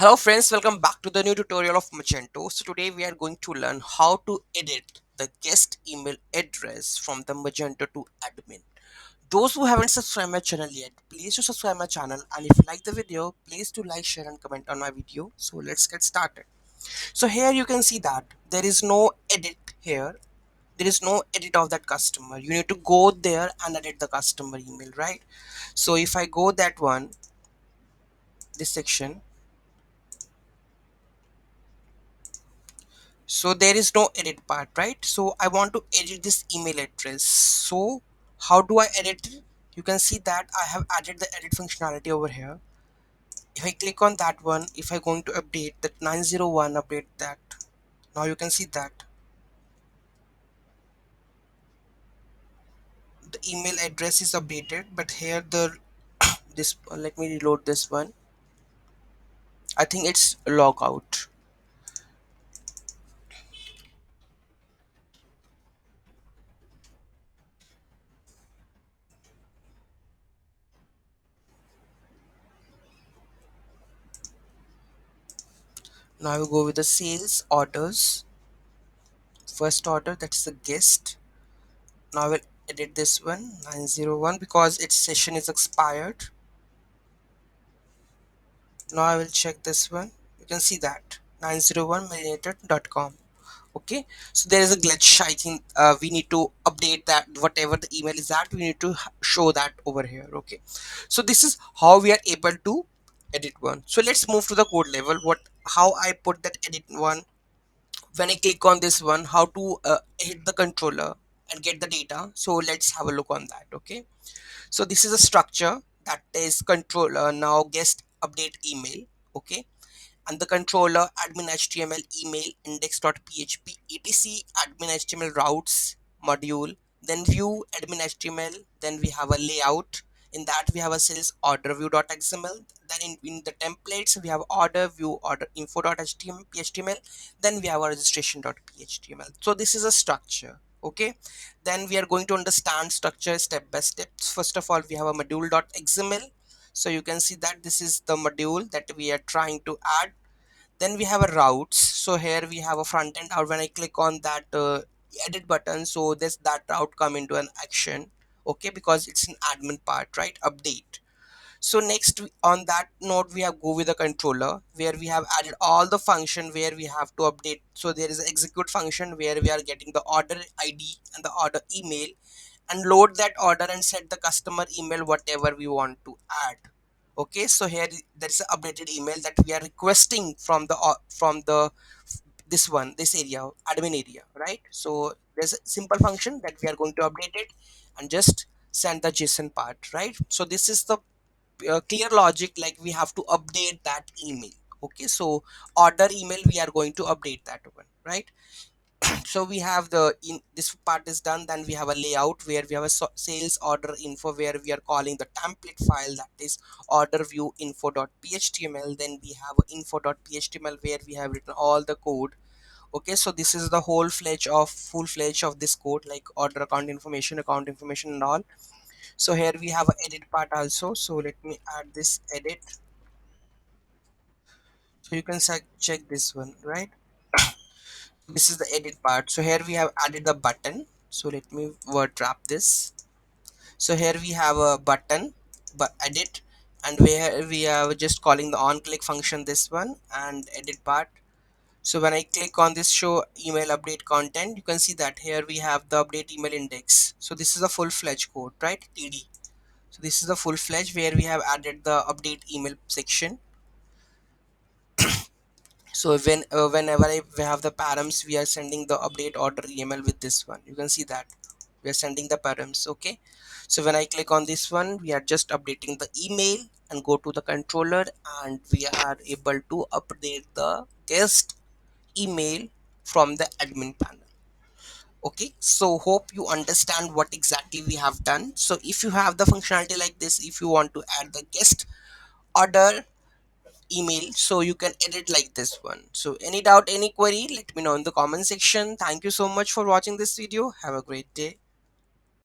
Hello friends, welcome back to the new tutorial of Magento. So today we are going to learn how to edit the guest email address from the Magento to admin. Those who haven't subscribed my channel yet, please do subscribe my channel, and if you like the video, please do like, share and comment on my video. So let's get started. So here you can see that there is no edit here. There is no edit of that customer. You need to go there and edit the customer email, right? So if I go that one, this section, so there is no edit part, right? So I want to edit this email address. So how do I edit it? You can see that I have added the edit functionality over here. If I click on that one, if I going to update that 901, update that, now you can see that the email address is updated, but here the this let me reload this one. I think it's log out. Now I will go with the sales orders. First order, that's the guest. Now I will edit this one 901 because its session is expired. Now I will check this one. You can see that 901marinated.com. Okay, so there is a glitch. I think we need to update that. Whatever the email is at, we need to show that over here. Okay, so this is how we are able to edit one. So let's move to the code level. How I put that edit one. When I click on this one, how to hit the controller and get the data. So let's have a look on that. Okay, so this is a structure that is controller now guest update email. Okay, and the controller admin html email index.php etc admin html routes module, then view admin html, then we have a layout. In that we have a sales order view.xml, then in the templates we have order view order info.html, then we have a registration.html. So this is a structure. Okay, then we are going to understand structure step by step. First of all, we have a module.xml. So you can see that this is the module that we are trying to add. Then we have a routes. So here we have a front end, or when I click on that edit button, so this that route come into an action. Okay, because it's an admin part, right? Update. So next on that node we have go with the controller, where we have added all the function where we have to update. So there is an execute function where we are getting the order id and the order email, and load that order and set the customer email whatever we want to add. Okay, so here there is an updated email that we are requesting from the this one, this area, admin area, right? So there's a simple function that we are going to update it and just send the json part, right? So this is the clear logic, like we have to update that email. Okay, so order email we are going to update that one, right? So we have the in this part is done. Then we have a layout where we have a sales order info, where we are calling the template file, that is order view info.html. Then we have info.html where we have written all the code. Okay, so this is the full fledged of this code, like order account information and all. So here we have a edit part also. So let me add this edit. So you can check this one, right? This is the edit part. So here we have added the button. So let me word wrap this. So here we have a button but edit, and where we are just calling the on click function, this one, and edit part. So when I click on this show email update content, you can see that here we have the update email index. So this is a full-fledged code, right? TD. So this is the full-fledged where we have added the update email section. So whenever we have the params, we are sending the update order email with this one. You can see that we are sending the params. Okay, so when I click on this one, we are just updating the email and go to the controller, and we are able to update the guest email from the admin panel. Okay, so hope you understand what exactly we have done. So if you have the functionality like this, if you want to add the guest order email, so you can edit like this one. So any doubt, any query, let me know in the comment section. Thank you so much for watching this video. Have a great day.